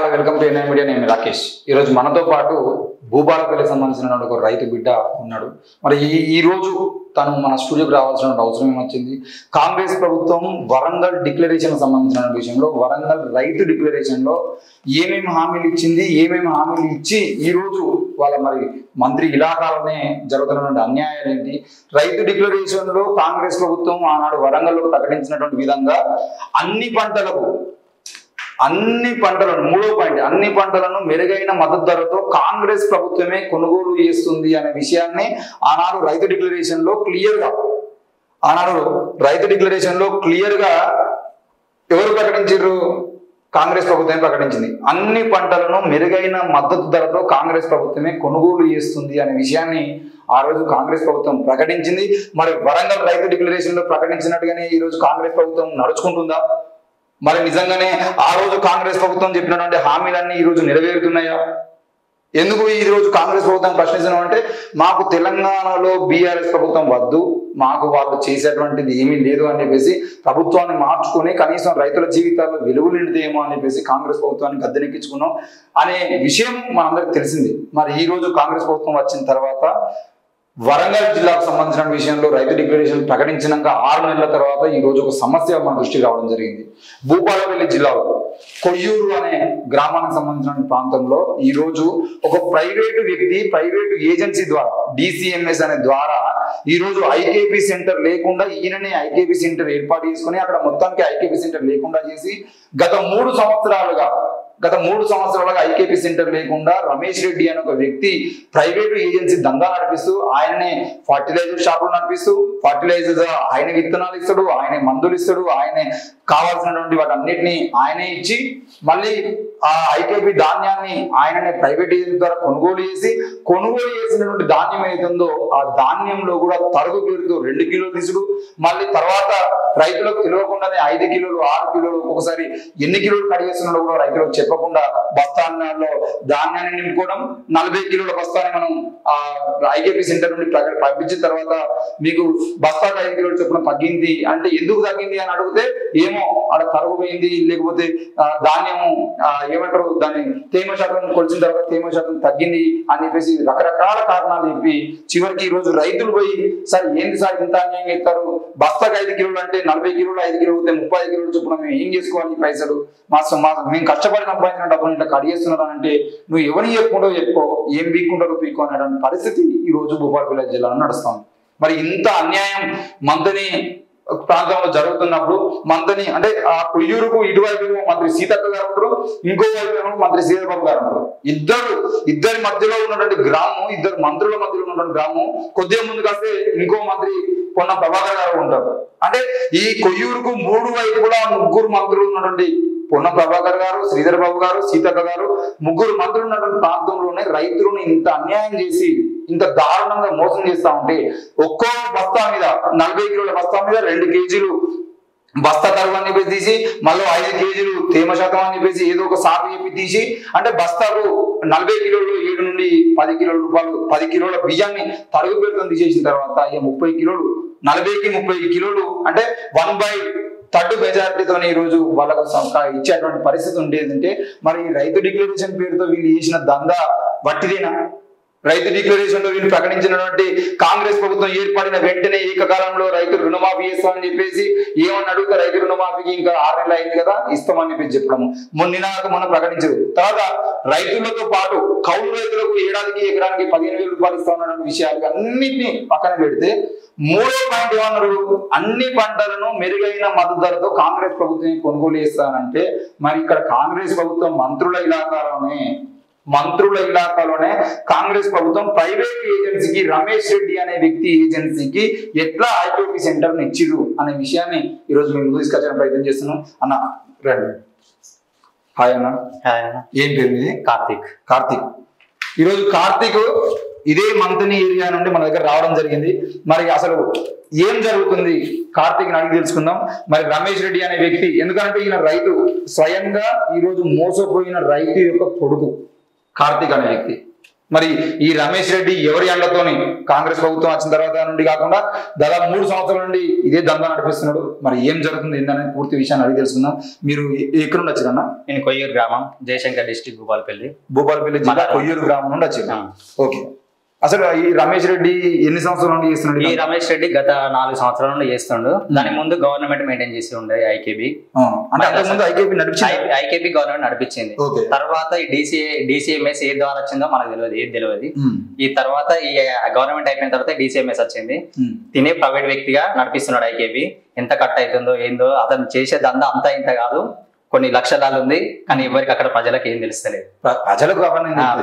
Hi welcome to NI Media. నేను రాకేష్. ఈరోజు మనతో పాటు భూపాలపల్లికి సంబంధించిన ఒక రైతు బిడ్డ ఉన్నాడు. మరి ఈ రోజు తను మన స్టూడియోకి రావాల్సిన అవసరం ఏమొచ్చింది? కాంగ్రెస్ ప్రభుత్వం వరంగల్ డిక్లరేషన్ సంబంధించిన విషయంలో, వరంగల్ రైతు డిక్లరేషన్లో ఏమేమి హామీలు ఇచ్చింది, ఏమేమి హామీలు ఇచ్చి ఈరోజు వాళ్ళ మరి మంత్రి ఇలాకాలనే జరుగుతున్నటువంటి అన్యాయాలు ఏంటి, రైతు డిక్లరేషన్లో కాంగ్రెస్ ప్రభుత్వం ఆనాడు వరంగల్లో ప్రకటించినటువంటి విధంగా అన్ని పంటలను మూడో పాయింట్, అన్ని పంటలను మెరుగైన మద్దతు ధరతో కాంగ్రెస్ ప్రభుత్వమే కొనుగోలు చేస్తుంది అనే విషయాన్ని ఆనాడు రైతు డిక్లరేషన్ లో క్లియర్ గా ఎవరు ప్రకటించారు? కాంగ్రెస్ ప్రభుత్వమే ప్రకటించింది. అన్ని పంటలను మెరుగైన మద్దతు ధరతో కాంగ్రెస్ ప్రభుత్వమే కొనుగోలు చేస్తుంది అనే విషయాన్ని ఆ రోజు కాంగ్రెస్ ప్రభుత్వం ప్రకటించింది. మరి వరంగల్ రైతు డిక్లరేషన్ లో ప్రకటించినట్టుగానే ఈ రోజు కాంగ్రెస్ ప్రభుత్వం నడుచుకుంటుందా? మరి నిజంగానే ఆ రోజు కాంగ్రెస్ ప్రభుత్వం చెప్పినటువంటి హామీలన్నీ ఈ రోజు నెరవేరుతున్నాయా? ఎందుకు ఈ రోజు కాంగ్రెస్ ప్రభుత్వం ప్రశ్నిస్తున్నాం అంటే, మాకు తెలంగాణలో బీఆర్ఎస్ ప్రభుత్వం వద్దు, మాకు వాళ్ళు చేసేటువంటిది ఏమీ లేదు అని చెప్పేసి ప్రభుత్వాన్ని మార్చుకొని కనీసం రైతుల జీవితాల్లో వెలుగు నిండితేమో అని చెప్పేసి కాంగ్రెస్ ప్రభుత్వాన్ని గద్దెనెక్కించుకున్నాం అనే విషయం మనందరికి తెలిసింది. మరి ఈ రోజు కాంగ్రెస్ ప్రభుత్వం వచ్చిన తర్వాత వరంగల్ జిల్లాకు సంబంధించిన విషయంలో రైతు డిక్లరేషన్ ప్రకటించినాక 6 నెలల తర్వాత ఈ రోజు ఒక సమస్య మన దృష్టికి రావడం జరిగింది. భూపాలపల్లి జిల్లాలో కొయ్యూరు అనే గ్రామానికి సంబంధించిన ప్రాంతంలో ఈ రోజు ఒక ప్రైవేటు ఏజెన్సీ ద్వారా DCMS అనే ద్వారా ఈ రోజు ఐకేపీ సెంటర్ లేకుండా ఈయననే ఐకేపీ సెంటర్ ఏర్పాటు చేసుకుని అక్కడ మొత్తానికి ఐకేపీ సెంటర్ లేకుండా చేసి గత 3 సంవత్సరాలుగా ఐకేపీ సెంటర్ లేకుండా రమేష్ రెడ్డి అనే ఒక వ్యక్తి ప్రైవేటు ఏజెన్సీ దందా నడిపిస్తూ ఆయనే ఫర్టిలైజర్ షాపులు నడిపిస్తూ ఫర్టిలైజర్ ఆయన విత్తనాలు ఇస్తాడు, ఆయనే మందులు ఇస్తాడు, ఆయనే కావాల్సినటువంటి వాటన్నిటిని ఆయనే ఇచ్చి మళ్ళీ ఆ ఐకేపీ ధాన్యాన్ని ఆయననే ప్రైవేట్ ఏజెన్సీ ద్వారా కొనుగోలు చేసినటువంటి ధాన్యం ఏదైతుందో ఆ ధాన్యంలో కూడా తరుగు పేరుతో 2 కిలోలు తీసుడు, మళ్ళీ తర్వాత రైతులకు తెలియకుండానే 5 కిలోలు 6 కిలోలు ఒక్కొక్కసారి ఎన్ని కిలోలు కడిగేస్తున్నాడో కూడా రైతులకు చెప్పకుండా బస్తాల్లో ధాన్యాన్ని నింపుకోవడం. 40 కిలోల బస్తాన్ని మనం ఆ ఐకేపీ సెంటర్ నుండి పంపించిన తర్వాత మీకు బస్తాకు 5 కిలోలు చొప్పున తగ్గింది అంటే ఎందుకు తగ్గింది అని అడిగితే ఏమో అక్కడ తరుగు పోయింది, లేకపోతే ధాన్యము ఏమంటారు దాన్ని తేమ శాతం కొలిచిన తర్వాత తేమ శాతం తగ్గింది అని చెప్పేసి రకరకాల కారణాలు చెప్పి చివరికి ఈ రోజు రైతులు పోయి సార్ ఏంది సార్ ఇంత అన్యాయం ఇస్తారు, బస్తాకు 5 కిలోలు అంటే 40 కిలోలు 5 కిలోలు 35 కిలోలు చొప్పున మేము ఏం చేసుకోవాలి ఈ పైసలు, మేము కష్టపడి సంపాదించిన డబ్బులు ఇట్లా కడిగేస్తున్నారు అంటే నువ్వు ఎవరిని చెప్పుకుంటావు చెప్పుకో, ఏం వీక్కుంటారో పీకో అనేటువంటి పరిస్థితి ఈ రోజు భూపాలపల్లి జిల్లాలో నడుస్తాం. మరి ఇంత అన్యాయం మంత్రి ప్రాంతంలో జరుగుతున్నప్పుడు మంత్రి అంటే ఆ కొయ్యూరుకు ఇటువైపు మంత్రి సీతక్క గారు ఉంటారు, ఇంకో వైపు మంత్రి శ్రీధర్ బాబు గారు ఉంటారు. ఇద్దరి మధ్యలో ఉన్నటువంటి గ్రామం, ఇద్దరు మంత్రుల మధ్యలో ఉన్నటువంటి గ్రామం కొద్దిగా ముందు కాస్తే ఇంకో మంత్రి పొన్న ప్రభాకర్ గారు ఉంటారు. అంటే ఈ కొయ్యూరుకు 3 వైపులా 3 మంత్రులు ఉన్నటువంటి పొన్న ప్రభాకర్ గారు, శ్రీధర్ బాబు గారు, సీతక్క గారు 3 మంత్రులు ఉన్నటువంటి ప్రాంతంలోనే రైతులను ఇంత అన్యాయం చేసి ఇంత దారుణంగా మోసం చేస్తా ఉంటే ఒక్కో బస్తా మీద 40 కిలోల బస్తా మీద 2 కేజీలు బస్తా తరుగు అని చెప్పేసి తీసి మళ్ళీ 5 కేజీలు తేమ శాతం అని చెప్పేసి ఏదో ఒక సాగు చెప్పి తీసి అంటే బస్తాకు 40 కిలోలు 7 నుండి 10 కిలోల రూపాయలు 10 కిలోల బియ్యాన్ని తరుగు పెడుతుంది తీసేసిన తర్వాత ఇక 30 కిలోలు 40కి 30 కిలోలు అంటే 1/3 మెజారిటీతో ఈ రోజు వాళ్ళకు ఇచ్చేటువంటి పరిస్థితి ఉండేదంటే మరి రైతు డిక్లరేషన్ పేరుతో వీళ్ళు చేసిన దందా వట్టిదేనా? రైతు డిక్లరేషన్ లో వీళ్ళు ప్రకటించినటువంటి కాంగ్రెస్ ప్రభుత్వం ఏర్పడిన వెంటనే ఏకకాలంలో రైతు రుణమాఫీ చేస్తామని చెప్పేసి ఏమని అడిగితే రైతు రుణమాఫీకి ఇంకా 6 నెలలు అయింది కదా ఇస్తామని చెప్పేసి చెప్పడము మొన్న ప్రకటించదు. తర్వాత రైతులతో పాటు కౌలు రైతులకు ఏడాదికి ఎకరానికి 15,000 రూపాయలు ఇస్తామన్న విషయాలు అన్నింటినీ పక్కన పెడితే 3వ పాయింట్ ఏమన్నారు? అన్ని పంటలను మెరుగైన మద్దతు ధరతో కాంగ్రెస్ ప్రభుత్వం కొనుగోలు చేస్తానంటే మరి ఇక్కడ కాంగ్రెస్ ప్రభుత్వం మంత్రుల ఇలాకాలోనే కాంగ్రెస్ ప్రభుత్వం ప్రైవేట్ ఏజెన్సీకి రమేష్ రెడ్డి అనే వ్యక్తి ఏజెన్సీకి ఎట్లా ఐకేపీ సెంటర్ ఇచ్చిరు అనే విషయాన్ని ఈ రోజు మేము తీసుకొచ్చే ప్రయత్నం చేస్తున్నాం. అన్న రండి. హాయ్ అన్న. ఏం పేరు మీది? కార్తీక్. ఈరోజు కార్తీక్ ఇదే మంత్ని ఏరియా నుండి మన దగ్గర రావడం జరిగింది. మరి అసలు ఏం జరుగుతుంది కార్తీక్ అడిగి తెలుసుకుందాం. మరి రమేష్ రెడ్డి అనే వ్యక్తి ఎందుకంటే ఈయన రైతు, స్వయంగా ఈరోజు మోసపోయిన రైతు యొక్క కొడుకు కార్తీక్ అనే వ్యక్తి. మరి ఈ రమేష్ రెడ్డి ఎవరి అండతోని కాంగ్రెస్ ప్రభుత్వం వచ్చిన తర్వాత నుండి కాకుండా దాదాపు 3 సంవత్సరాల నుండి ఇదే దందా నడిపిస్తున్నాడు. మరి ఏం జరుగుతుంది ఏంటనేది పూర్తి విషయాన్ని అడిగి తెలుసుకుందాం. మీరు ఎక్కడ నుండి వచ్చారన్నా? నేను కొయ్యూరు గ్రామం, జయశంకర్ డిస్ట్రిక్ట్, భూపాలపల్లి జిల్లా కొయ్యూరు గ్రామం నుండి వచ్చారు. ఓకే, అసలు ఈ రమేష్ రెడ్డి ఎన్ని సంవత్సరాల నుండి చేస్తున్నాడు? ఈ రమేష్ రెడ్డి గత 4 సంవత్సరాల నుండి చేస్తుండు. దాని ముందు గవర్నమెంట్ మెయింటైన్ చేసి ఉండే ఐకేబీ, ఐకేబీ గవర్నమెంట్ నడిపించింది. తర్వాత ఈ డిసిఎంఎస్ ఏ ద్వారా వచ్చిందో మనకు తెలియదు, ఏది తెలియదు. ఈ తర్వాత ఈ గవర్నమెంట్ అయిపోయిన తర్వాత డిసిఎంఎస్ వచ్చింది. తినే ప్రైవేట్ వ్యక్తిగా నడిపిస్తున్నాడు ఐకేబీ. ఎంత కట్ అవుతుందో ఏందో అతను చేసే దందా అంతా ఇంత కాదు, కొన్ని లక్షలాలు ఉంది. కానీ ఎవరికి అక్కడ ప్రజలకు ఏం తెలుస్తలేదు.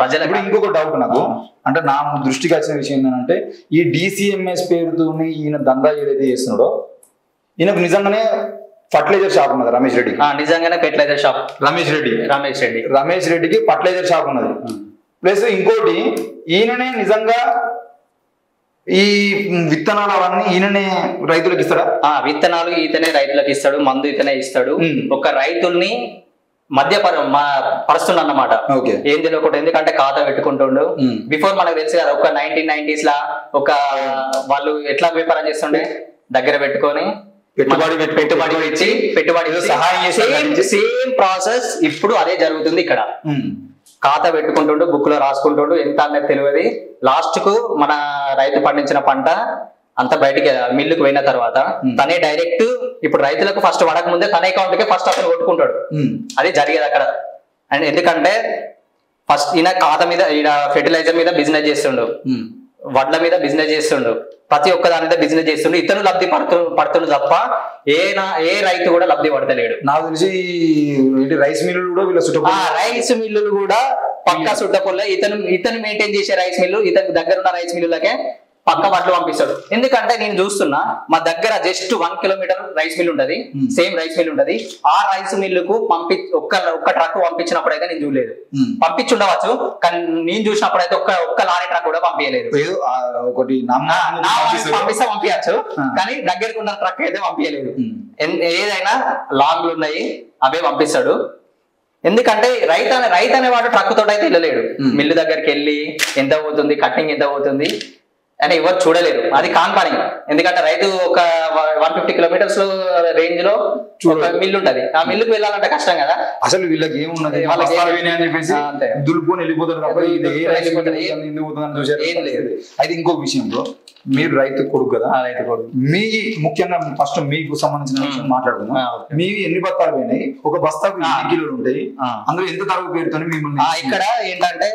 ప్రజలకు ఇంకొక డౌట్ నాకు, అంటే నా దృష్టికి వచ్చిన విషయం ఏంటంటే ఈ డిసిఎంఎస్ పేరుతో ఈయన దందా ఏదైతే చేస్తున్నాడో ఈయనకు నిజంగానే ఫర్టిలైజర్ షాప్ ఉన్నది రమేష్ రెడ్డి. నిజంగానే ఫెర్టిలైజర్ షాప్ రమేష్ రెడ్డికి ఫర్టిలైజర్ షాప్ ఉన్నది. ప్లస్ ఇంకోటి ఈయననే నిజంగా ఈ విత్తనాలు అవన్నీ ఈయననే రైతులకు ఇస్తాడా? విత్తనాలు ఈతనే రైతులకు ఇస్తాడు, మందు ఇతనే ఇస్తాడు. ఒక రైతుల్ని మధ్య పరుస్తుండ అన్నమాట. ఏం తెలియకుండా, ఎందుకంటే ఖాతా పెట్టుకుంటుండు. బిఫోర్ మనకు తెలుసు కదా, ఒక 1990s లా ఒక వాళ్ళు ఎట్లా వ్యాపారం చేస్తుండే, దగ్గర పెట్టుకొని పెట్టుబడి సహాయం చేసి సేమ్ ప్రాసెస్ ఇప్పుడు అదే జరుగుతుంది ఇక్కడ. ఖాతా పెట్టుకుంటుండు, బుక్ లో రాసుకుంటుండు, ఎంత అనేది తెలియదు. లాస్ట్ కు మన రైతు పండించిన పంట అంత బయటికి మిల్లుకు పోయిన తర్వాత తనే డైరెక్ట్ ఇప్పుడు రైతులకు ఫస్ట్ పడక ముందే తన అకౌంట్ కే ఫస్ట్ అతను కొట్టుకుంటాడు. అది జరిగేది అక్కడ. అండ్ ఎందుకంటే ఫస్ట్ ఈయన ఖాతా మీద, ఈయన ఫెర్టిలైజర్ మీద బిజినెస్ చేస్తుండు, వడ్ల మీద బిజినెస్ చేస్తుండు, ప్రతి ఒక్క దాని మీద బిజినెస్ చేస్తుండు. ఇతను లబ్ధి పడుతుండు తప్ప ఏ రైతు కూడా లబ్ధి పడతలేడు. నాకు తెలిసి రైస్ మిల్లులు కూడా రైస్ మిల్లులు కూడా పక్కా సుట్టపొల్ల. ఇతను మెయింటైన్ చేసే రైస్ మిల్లు, ఇతనికి దగ్గర ఉన్న రైస్ మిల్లులకే పక్క వడ్లు పంపిస్తాడు. ఎందుకంటే నేను చూస్తున్నా, మా దగ్గర జస్ట్ 1 కిలోమీటర్ రైస్ మిల్ ఉంటది, సేమ్ రైస్ మిల్ ఉంటది. ఆ రైస్ మిల్లుకు ఒక్క ట్రక్ పంపించినప్పుడు అయితే నేను చూడలేదు. పంపించుండవచ్చు, కానీ నేను చూసినప్పుడు అయితే ఒక్క లారీ ట్రక్ కూడా పంపించలేదు. పంపించచ్చు, కానీ దగ్గరకు ఉన్న ట్రక్ అయితే పంపించలేదు. ఏదైనా లాంగ్లు ఉన్నాయి అవే పంపిస్తాడు. ఎందుకంటే రైతు అనేవాడు ట్రక్ తోటి అయితే వెళ్ళలేడు. మిల్లు దగ్గరికి వెళ్ళి ఎంత పోతుంది, కట్టింగ్ ఎంత పోతుంది అని ఎవరు చూడలేరు. అది కాని. ఎందుకంటే రైతు ఒక 150 కిలోమీటర్స్ రేంజ్ లో ఒక మిల్లు ఉంటది. ఆ మిల్లుకు వెళ్ళాలంటే కష్టం కదా. అసలు వీళ్ళకి ఏమున్నది, దులుపుకొని వెళ్ళిపోతారు. ఏం లేదు. అయితే ఇంకొక విషయంలో, మీరు రైతు కొడుకు కదా, మీ ముఖ్యంగా ఫస్ట్ మీకు సంబంధించిన విషయం మాట్లాడుకుందాం. మీ ఎన్ని బస్తాలు పోయినాయి, ఒక బస్తాకు ఎన్ని కిలోలు ఉంటాయి, అందులో ఎంత తరుగు పేరుతో మిమ్మల్ని? ఇక్కడ ఏంటంటే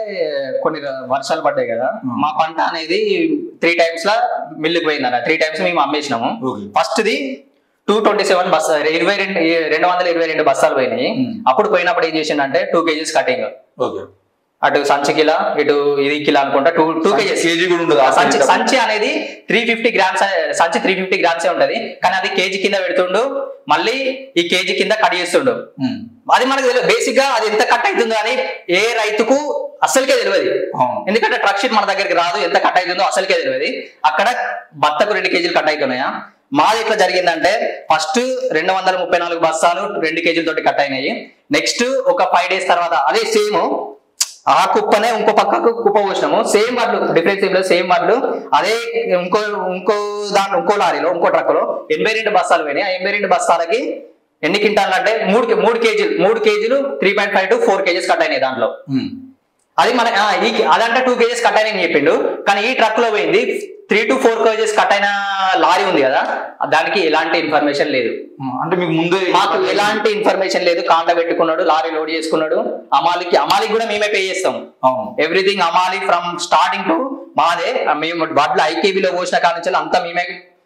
కొన్ని వర్షాలు పడ్డాయి కదా, మా పంట అనేది 3 times లా మిల్లుకు పోయిందన్న. 3 times మేము అమ్మేసినాము. ఫస్ట్ ది 227 బస్తా 222 బస్తాలు పోయినాయి. అప్పుడు పోయినప్పుడు ఏం చేసిందంటే 2 kgs కటింగ్, అటు సంచి కిలా, ఇటు ఇది కిలా అనుకుంటా 2 kgs కూడా ఉండదు. సంచి అనేది 350 గ్రామ్స్, సంచి 350 గ్రామ్సే ఉంటది. కానీ అది కేజీ కింద పెడుతుండు, మళ్ళీ ఈ కేజీ కింద కట్ చేస్తుండు. అది మనకు తెలియదు. బేసిక్ గా అది ఎంత కట్ అవుతుందో అని ఏ రైతుకు అసలుకే తెలియదు. ఎందుకంటే ట్రక్ షీట్ మన దగ్గరికి రాదు, ఎంత కట్ అవుతుందో అసలుకే తెలియదు. అక్కడ బత్తకు 2 kgs కట్ అవుతున్నాయా. మాది ఎట్లా జరిగిందంటే ఫస్ట్ 234 బస్తాలు 2 kgs తోటి కట్ అయినాయి. నెక్స్ట్ ఒక 5 days తర్వాత అదే సేమ్ ఆ కుప్పనే ఇంకో పక్కకు కుప్ప పోసినాము. సేమ్ వడ్లు, డిఫరెన్స్ ఏం లేదు, సేమ్ వడ్లు. అదే ఇంకో లారీలో, ఇంకో ట్రక్ లో 82 బస్తాలు పోయినాయి. ఆ 82 బస్తాలకి ఎన్ని క్వింటాలు అంటే 3 కేజీలు 3.5 to 4 kgs కట్ అయినాయి దాంట్లో. అది మన అదంటే 2 kgs కట్ అయినాయి చెప్పిండు. కానీ ఈ ట్రక్ లో పోయింది 3 to 4 kgs కట్ అయిన లారీ ఉంది కదా, దానికి ఎలాంటి ఇన్ఫర్మేషన్ లేదు. అంటే మీకు ముందే మాకు ఎలాంటి ఇన్ఫర్మేషన్ లేదు. కాంట పెట్టుకున్నాడు, లారీ లోడ్ చేసుకున్నాడు. అమాలికి కూడా మేమే పే చేస్తాం. ఎవ్రీథింగ్ అమాలి ఫ్రమ్ స్టార్టింగ్ టు మాదే. మేము వడ్లు ఐకేబీలో పోసిన కాడ నుంచి అంతా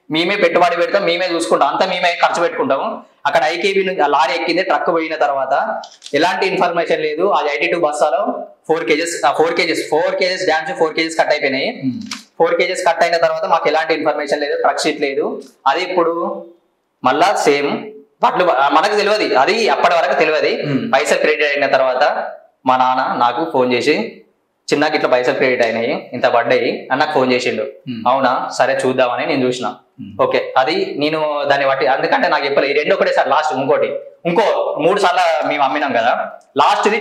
మేమే పెట్టుబడి పెడతాం, మేమే చూసుకుంటాం, అంతా మేమే ఖర్చు పెట్టుకుంటాము. అక్కడ ఐకేబీ లారీ ఎక్కింది, ట్రక్ పోయిన తర్వాత ఎలాంటి ఇన్ఫర్మేషన్ లేదు. అది 82 బస్తాలో 4 kgs డ్యాన్స్ 4 kgs కట్ అయిపోయినాయి. 4 kgs కట్ అయిన తర్వాత మాకు ఎలాంటి ఇన్ఫర్మేషన్ లేదు, ట్రక్ షీట్ లేదు. అది ఇప్పుడు మళ్ళా సేమ్ వడ్లు మనకు తెలియదు, అది అప్పటి వరకు తెలియదు. పైసలు క్రెడిట్ అయిన తర్వాత మా నాన్న నాకు ఫోన్ చేసి, చిన్నకి ఇట్లా పైసలు క్రెడిట్ అయినాయి, ఇంత పడ్డాయి అని నాకు ఫోన్ చేసిండు. అవునా, సరే చూద్దామని నేను చూసిన. ఓకే, అది నేను దాన్ని బట్టి, ఎందుకంటే నాకు చెప్పలేదు. 2 ఒకటే సార్ లాస్ట్, ఇంకో 3 సార్లు మేము అమ్మినాం కదా. లాస్ట్ది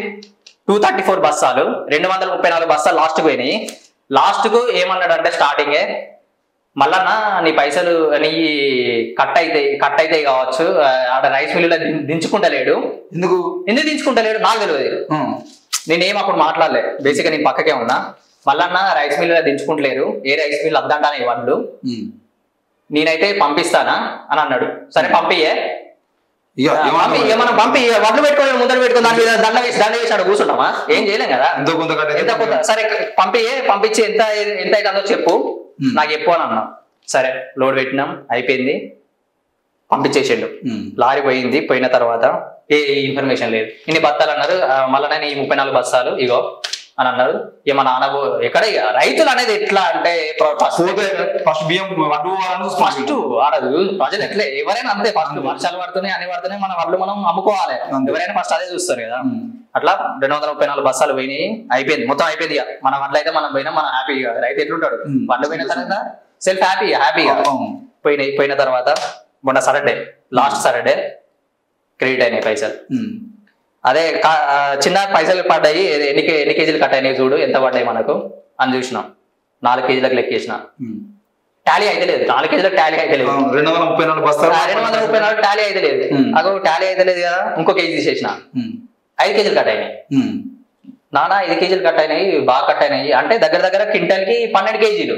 234 బస్తాలు 234 బస్తాలు లాస్ట్కి పోయినాయి. లాస్ట్కు ఏమన్నాడు అంటే స్టార్టింగే, మళ్ళా నీ పైసలు నీ కట్ అయితే కావచ్చు, ఆడ రైస్ మిల్లులో దించుకుంటలేడు. ఎందుకు దించుకుంటలేడు నాకు తెలియదు, నేనేం అప్పుడు మాట్లాడలే, బేసిక్గా నేను పక్కకే ఉన్నా. మళ్ళా రైస్ మిల్లులో దించుకుంటలేరు, ఏ రైస్ మిల్లు అద్దంటానే వాళ్ళు, నేనైతే పంపిస్తానా అని అన్నాడు. సరే పంపియే, మనం పంపి వడ్లు పెట్టుకొని ముందర పెట్టుకుని దాని మీద దండ వేసి ఆడ కూర్చుంటామా, ఏం చేయలేం కదా. ఎంత కొంత సరే పంపించి ఎంత అవుతుందో చెప్పు నాకు చెప్పు అని అన్నా. సరే లోడ్ పెట్టినాం, అయిపోయింది, పంపించేసిండు. లారీ పోయింది. పోయిన తర్వాత ఏ ఇన్ఫర్మేషన్ లేదు. ఇన్ని బస్తాలు అన్నారు, మళ్ళీ ఈ 34 బస్తాలు ఇగో అని అన్నారు. ఇక మా నాన్న ఎక్కడ ఇక రైతులు అనేది ఎట్లా అంటే ఫస్ట్ ఆడదు ప్రజలు ఎట్లే ఎవరైనా అంతే, ఫస్ట్ వర్షాలు పడుతున్నాయి అని పడుతున్నాయి, మన వడ్లు మనం అమ్ముకోవాలి, ఎవరైనా ఫస్ట్ అదే చూస్తారు కదా. అట్లా 234 బస్తాలు పోయినాయి, అయిపోయింది, మొత్తం అయిపోయింది. ఇక మన వడ్లు అయితే మనం పోయినా మనం హ్యాపీగా, రైతు ఎట్లుంటాడు వడ్లు పోయిన తర్వాత సెల్ఫ్ హ్యాపీగా పోయిన తర్వాత మొన్న సాటర్డే, లాస్ట్ సాటర్డే క్రెడిట్ అయినాయి పైసలు. అదే చిన్న పైసలు పడ్డాయి, ఎన్ని కేజీలు కట్ అయినాయి చూడు ఎంత పడ్డాయి మనకు అని చూసినాం. 4 కేజీలకు లెక్కేసిన, టాలీ అయితే లేదు, 4 కేజీలకు టాలీ అయితే లేదు, 234 టాలీ అయితే లేదు. అగో టాలీ అయితే లేదు కదా, ఇంకో కేజీ తీసేసిన, 5 కేజీలు కట్ అయినాయి. నానా 5 కేజీలు కట్ అయినాయి, బాగా కట్ అయినాయి అంటే దగ్గర క్వింటల్కి 12 కేజీలు.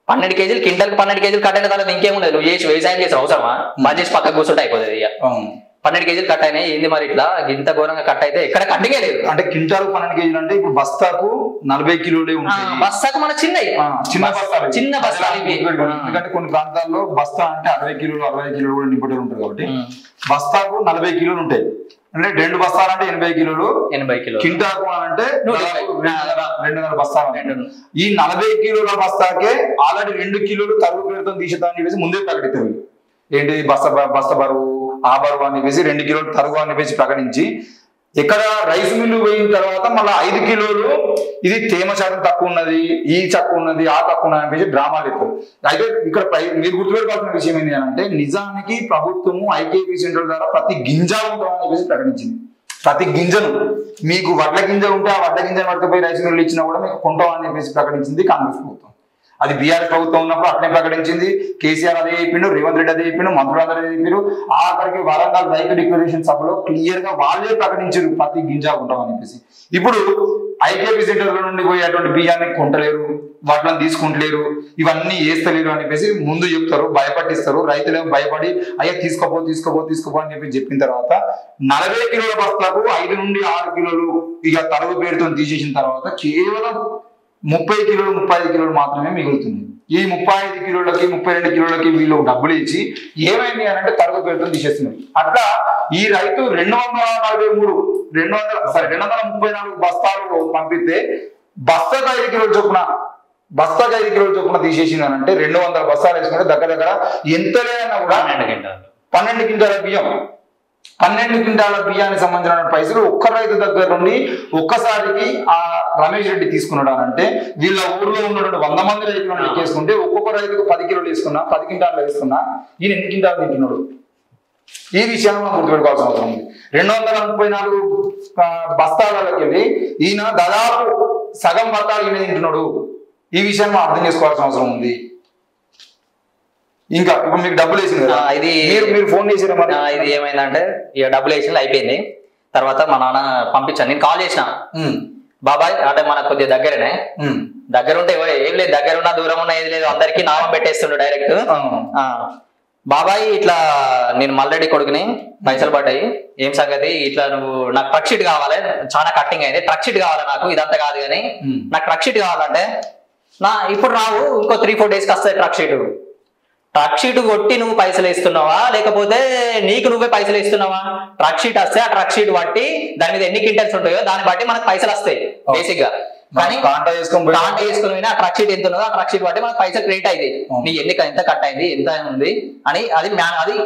12 కేజీలు క్వింటల్కి 12 కేజీలు కట్ అయిన తర్వాత ఇంకేముండదు, నువ్వు చేసి వ్యవసాయం చేసి అవసరమా, బంద్ చేసి పక్కకు కూర్చుంటే అయిపోతుంది. ఇక 12 కేజీలు కట్ అయినాయి, ఏంది మరి ఇట్లా ఇంత ఘోరంగా కట్ అయితే ఎక్కడ కట్టింగే లేదు. అంటే క్వింటాల్ 12 కేజీలు అంటే ఇప్పుడు బస్తాకు 40 కిలోలే ఉంటాయి. బస్తాకు మన చిన్న బస్తాలు. ఎందుకంటే కొన్ని ప్రాంతాల్లో బస్తా అంటే 60 కిలోలు 60 కిలోలు కూడా నింపటలు ఉంటారు కాబట్టి బస్తాకు 40 కిలోలు ఉంటాయి. అంటే 2 బస్తాలు అంటే 80 కిలోలు, 80 కిలోలు. క్వింటాల్ అంటే 2.5 బస్తాలు. ఈ 40 కిలోల బస్తాకే ఆల్రెడీ 2 కిలోలు తరుగు పేరుతో తీసేద్దామని చెప్పేసి ముందే ప్రకటిస్తారు. ఏంటి బస్తా బరువు, ఆ బరువు అని చెప్పేసి 2 కిలోలు తరుగు అని చెప్పేసి ప్రకటించి, ఇక్కడ రైస్ మిల్లు పోయిన తర్వాత మళ్ళీ 5 కిలోలు ఇది తేమ శాతం తక్కువ ఉన్నది, ఈ తక్కువ ఉన్నది, ఆ తక్కువ ఉన్నది అని చెప్పేసి డ్రామాలు ఎక్కువ. అయితే ఇక్కడ మీరు గుర్తుపెట్టుకోవాల్సిన విషయం ఏంటి అంటే, నిజానికి ప్రభుత్వము ఐకేపీ సెంటర్ ద్వారా ప్రతి గింజ ఉంటుందని చెప్పేసి ప్రకటించింది. ప్రతి గింజను మీకు వడ్ల గింజ ఉంటే ఆ వడ్ల గింజను పట్టుకుపోయి రైస్ మిల్లు ఇచ్చినా కూడా మీకు కొంటామని చెప్పేసి ప్రకటించింది కాంగ్రెస్ ప్రభుత్వం. అది బీఆర్ఎస్ ప్రభుత్వం ఉన్నప్పుడు అట్లే ప్రకటించింది. కేసీఆర్ అదే చెప్పిండు, రేవంత్ రెడ్డి అదే చెప్పిండు, మంత్రులందరూ అదే చెప్పారు. ఆఖరికి వరంగల్ రైతు డిక్లరేషన్ సభలో క్లియర్ గా వాళ్ళే ప్రకటించారు ప్రతి గింజ కొంటామని చెప్పేసి. ఇప్పుడు ఐకేపీ సెంటర్ల నుండి పోయేటువంటి బియ్యాన్ని కొంటలేరు, వాటిని తీసుకుంటలేరు, ఇవన్నీ వేస్తలేరు అని చెప్పేసి ముందు చెప్తారు, భయపట్టిస్తారు. రైతులేమో భయపడి అయ్యా తీసుకోపో అని చెప్పి చెప్పిన తర్వాత 40 కిలోల బస్తాలకు 5 నుండి 6 కిలోలు ఇక తరుగు పేరుతో తీసేసిన తర్వాత కేవలం 30 కిలోలు 35 కిలోలు మాత్రమే మిగులుతుంది. ఈ 35 కిలోలకి 32 కిలోలకి వీళ్ళు డబ్బులు ఇచ్చి ఏమైంది అని అంటే తరుగు పేరుతో తీసేస్తున్నారు. అట్లా ఈ రైతు 234 బస్తాలు పంపిస్తే బస్తాకు 5 కిలోలు చొప్పున తీసేసింది అని అంటే 200 బస్తాలు వేసుకుంటే దగ్గర ఎంత లేదన్నా కూడా 12 క్వింటాల బియ్యం, 12 క్వింటాల బియ్యానికి సంబంధించిన పైసలు ఒక్క రైతు దగ్గర నుండి ఒక్కసారికి ఆ రమేష్ రెడ్డి తీసుకున్నాడు అని అంటే, వీళ్ళ ఊర్లో ఉన్నటువంటి 100 మంది రైతులను లెక్కేసుకుంటే ఒక్కొక్క రైతుకు 10 కిలోలు వేసుకున్నా, 10 క్వింటాలు వేసుకున్నా, ఈయన ఎన్ని క్వింటాలు తింటున్నాడు? ఈ విషయాన్ని మనం గుర్తుపెట్టుకోవాల్సిన అవసరం ఉంది. 234 బస్తాలకి వెళ్ళి ఈయన దాదాపు సగం బస్తాలు ఈయన తింటున్నాడు. ఈ విషయాన్ని మనం అర్థం చేసుకోవాల్సిన అవసరం ఉంది. ఇంకా ఇప్పుడు మీకు డబ్బులు వేసింది కదా, ఇది మీరు ఫోన్ చేసారు మరి, ఇది ఏమైందంటే ఇక డబ్బులు వేసింది అయిపోయింది. తర్వాత మా నాన్న పంపించాను, నేను కాల్ చేసిన, బాబాయ్ అంటే మనకు కొద్దిగా దగ్గరనే, దగ్గర ఉంటే ఏం లేదు, దగ్గర ఉన్నా దూరం ఉన్నా ఏది లేదు, అందరికీ నామం పెట్టేస్తుండు డైరెక్ట్. బాబాయ్ ఇట్లా నేను మల్లెడ్డి కొడుకుని, పైసలు పడ్డాయి, ఏం సంగతి, ఇట్లా నువ్వు నాకు ట్రక్ షీట్ కావాలి, చాలా కట్టింగ్ అయింది, ట్రక్ షీట్ కావాలి నాకు, ఇదంతా కాదు కానీ నాకు ట్రక్ షీట్ కావాలంటే ఇప్పుడు రావు, ఇంకో 3-4 డేస్కి వస్తాయి ట్రక్ షీట్. ట్రక్ షీట్ కొట్టి నువ్వు పైసలు వేస్తున్నావా లేకపోతే నీకు నువ్వే పైసలు వేస్తున్నావా? ట్రక్ షీట్ వస్తే ఆ ట్రక్ షీట్ బట్టి దాని మీద ఎన్ని క్వింటల్స్ ఉంటాయో దాన్ని బట్టి మనకు పైసలు వస్తాయి బేసిక్ గా. కానీ కాంటా చేసుకుని ఆ ట్రక్ షీట్ ఎంత ఉన్నదో ఆ ట్రక్ షీట్ బట్టి మనకు పైసలు క్రెడిట్ అయింది, నీ ఎంత కట్ అయింది ఎంత ఉంది అని. అది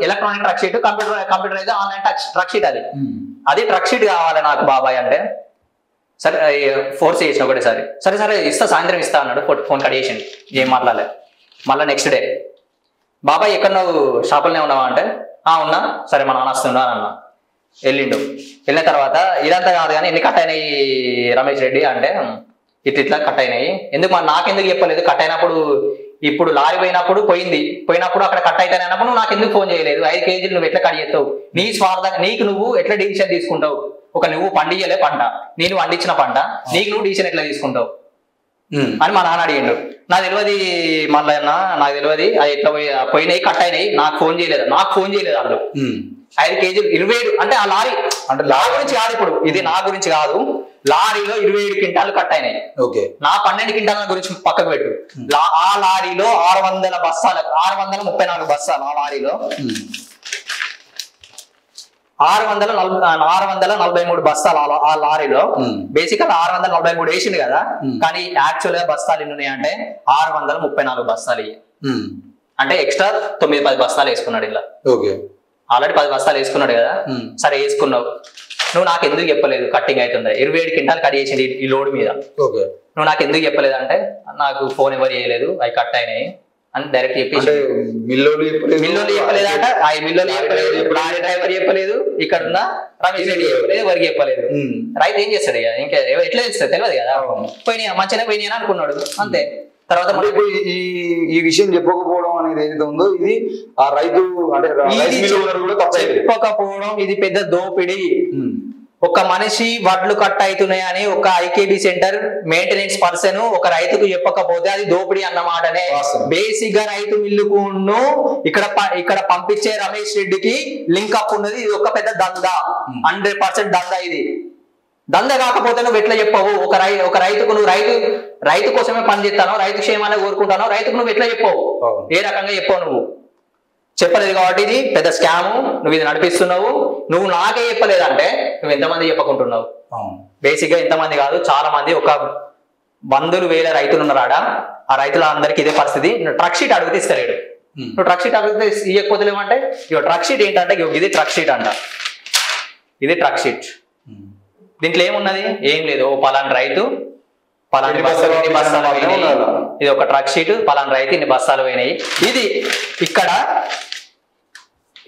ఎలక్ట్రానిక్ ట్రక్ షీట్, కంప్యూటర్ అయితే ఆన్లైన్ ట్రక్ షీట్. అది ట్రక్ షీట్ కావాలి నాకు బాబాయ్ అంటే, సరే ఫోర్స్ చేసిన ఒకటేసారి, సరే ఇస్తా, సాయంత్రం ఇస్తా అన్నాడు. ఫోన్ కట్ చేసిండు, ఏం మాట్లాడలేదు. మళ్ళీ నెక్స్ట్ డే, బాబాయ్ ఎక్కడ నువ్వు షాపులనే ఉన్నావా అంటే, ఉన్నా, సరే మా నాన్న వస్తుండా అని అన్నా. వెళ్ళిన తర్వాత ఇదంతా కాదు కానీ ఎన్ని కట్ అయినాయి రమేష్ రెడ్డి అంటే ఇట్లా కట్ అయినాయి. ఎందుకు నాకెందుకు చెప్పలేదు? కట్ అయినప్పుడు ఇప్పుడు లారీ పోయినప్పుడు అక్కడ కట్ అవుతాయి అన్నప్పుడు నువ్వు నాకు ఎందుకు ఫోన్ చేయలేదు? 5 కేజీలు నువ్వు ఎట్లా కట్ చేస్తావు? నీ స్వార్థంగా నీకు నువ్వు ఎట్లా డిసిషన్ తీసుకుంటావు? నువ్వు పండించలే పంట, నేను పండించిన పంట, నీకు నువ్వు డిసిషన్ ఎట్లా తీసుకుంటావు అని మా నాన్న అడిగిండు. నాకు తెలియదు మళ్ళీ నాకు తెలియదు అది ఎట్లా పోయినాయి కట్ అయినాయి. నాకు ఫోన్ చేయలేదు వాళ్ళు. 5 కేజీలు 27 అంటే ఆ లారీ అంటే నా గురించి కాదు, ఇప్పుడు ఇది నా గురించి కాదు, లారీలో 27 క్వింటాలు కట్ అయినాయి. నా 12 క్వింటాల గురించి పక్కకు పెట్టు. ఆ లారీలో 600 బస్తాలు 634 బస్తాలు ఆ లారీలో 643 బస్తాలు ఆ లారీలో. బేసిక్ గా 643 వేసింది కదా, కానీ యాక్చువల్ గా బస్తాలు ఎన్ని ఉన్నాయంటే 634 బస్తాలు. అంటే ఎక్స్ట్రా 9-10 బస్తాలు వేసుకున్నాడు ఇలా. ఆల్రెడీ 10 బస్తాలు వేసుకున్నాడు కదా, సరే వేసుకున్నావు. నువ్వు నాకు ఎందుకు చెప్పలేదు కట్టింగ్ అవుతుంది? 27 క్వింటాలు కట్ చేసింది ఈ లోడ్ మీద. నువ్వు నాకు ఎందుకు చెప్పలేదు అంటే నాకు ఫోన్ ఎవరు చేయలేదు, అవి కట్ అయినాయి అని డైరెక్ట్ చెప్పేసి. మిల్లోలు చెప్పలేదంట, లారీ డ్రైవర్ చెప్పలేదు, ఇక్కడ ఉన్న రమేష్ రెడ్డి చెప్పలేదు, ఎవరికి చెప్పలేదు. రైతు ఏం చేస్తాడు ఇక? ఇంకా ఎట్లా తెలుస్తుంది? తెలియదు కదా. పోయినా మంచిగా పోయినా అనుకున్నాడు అంతే. తర్వాత ఈ విషయం చెప్పకపోవడం అనేది ఏదైతే ఉందో ఇది ఆ రైతు అంటే చెప్పకపోవడం ఇది పెద్ద దోపిడీ. ఒక మనిషి వడ్లు కట్ అవుతున్నాయని ఒక ఐకేబీ సెంటర్ మెయింటెనెన్స్ పర్సన్ ఒక రైతుకు చెప్పకపోతే అది దోపిడీ అన్నమాటనే. బేసిక్ గా రైతు మిల్లుకు ఇక్కడ పంపించే రమేష్ రెడ్డికి లింక్ అప్ ఉన్నది. ఇది ఒక పెద్ద దందా, 100% దందా. ఇది దందా కాకపోతే నువ్వు ఎట్లా చెప్పవు? ఒక రైతుకు నువ్వు రైతు కోసమే పని చేస్తానో, రైతు క్షేమాన్ని కోరుకుంటానో, రైతుకు నువ్వు ఎట్లా చెప్పవు? ఏ రకంగా చెప్పవు? నువ్వు చెప్పలేదు కాబట్టి ఇది పెద్ద స్కాము, నువ్వు ఇది నడిపిస్తున్నావు. నువ్వు నాకే చెప్పలేదంటే నువ్వు ఎంతమంది చెప్పకుంటున్నావు? బేసిక్ గా ఎంతమంది కాదు, చాలా మంది, ఒక 100,000 రైతులు ఉన్నారాడ. ఆ రైతులందరికీ ఇదే పరిస్థితి. ట్రక్ షీట్ అడిగితే ఇస్తలేడు. నువ్వు ట్రక్ షీట్ అడిగితే ఇవ్వకపోతలేమంటే ట్రక్ షీట్ ఏంటంటే ఇది ట్రక్ షీట్ అంట. ఇది ట్రక్ షీట్. దీంట్లో ఏమున్నది? ఏం లేదు. పలానా రైతు పలానా బస్తాలు పోయినాయి, ఇది ఒక ట్రక్ షీట్, పలానా రైతు ఇన్ని బస్తాలు పోయినాయి. ఇది ఇక్కడ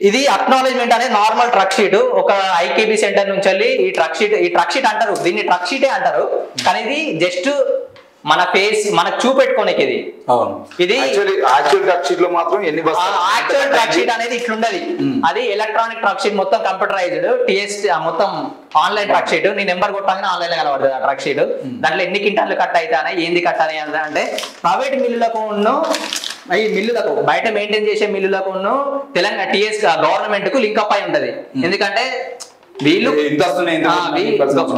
ఇది అక్నాలెడ్జ్మెంట్ అనేది నార్మల్ ట్రక్ షీట్. ఒక ఐకేబీ సెంటర్ నుంచి వెళ్ళి ఈ ట్రక్ షీట్ అంటారు, దీన్ని ట్రక్ షీటే అంటారు. కానీ ఇది జస్ట్ మన ఫేస్ మనకు చూపెట్టుకోనికి. ఇది ఇది యాక్చువల్ ట్రక్ షీట్ లో మాత్రం ఎన్ని బస్తాలు? యాక్చువల్ ట్రక్ షీట్ అనేది ఇట్లుండదు. అది ఎలక్ట్రానిక్ ట్రక్ షీట్, మొత్తం కంప్యూటరైజ్డ్, టీఎస్ మొత్తం ఆన్లైన్ ట్రక్ షీట్. నీ నెంబర్ కొట్టగానే ఆన్లైన్ లో కనబడుతుంది ఆ ట్రక్ షీట్. దాంట్లో ఎన్ని క్వింటాలు కట్ అవుతాయి, ఏంది కట్ అని అంటే ప్రైవేట్ మిల్లులకు ఈ మిల్లులకు బయట మెయింటైన్ చేసే మిల్లులకు తెలంగాణ టీఎస్ గవర్నమెంట్ కు లింక్ అప్ అయి ఉంటది. ఎందుకంటే వీళ్ళు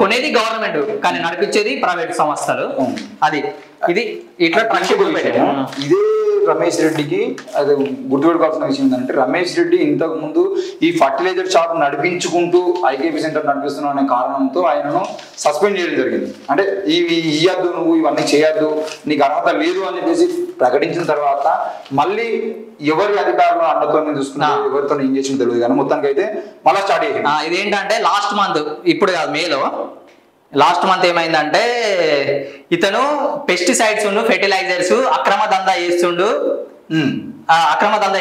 కొనేది గవర్నమెంట్ కానీ నడిపించేది ప్రైవేట్ సంస్థలు. అది ఇది ఇట్లా ఇదే రమేష్ రెడ్డికి అది గుర్తుపెట్టుకోవాల్సిన విషయం ఏంటంటే, రమేష్ రెడ్డి ఇంతకు ముందు ఈ ఫర్టిలైజర్ షాప్ నడిపించుకుంటూ ఐకేపీ సెంటర్ నడిపిస్తున్నావు అనే కారణంతో ఆయనను సస్పెండ్ చేయడం జరిగింది. అంటే ఇవి ఇయ్యద్దు, నువ్వు ఇవన్నీ చేయొద్దు, నీకు అర్హత లేదు అని చెప్పేసి ప్రకటించిన తర్వాత మళ్ళీ ఎవరి అధికారులు అండతో చూసుకున్నా ఎవరితో ఏం చేసిందో తెలియదు, కానీ మొత్తానికి అయితే మళ్ళీ స్టార్ట్ చేసింది. ఇదేంటంటే లాస్ట్ మంత్, ఇప్పుడు కాదు మేలో, లాస్ట్ మంత్ ఏమైందంటే ఇతను పెస్టిసైడ్స్ ఫెర్టిలైజర్స్ అక్రమ దందా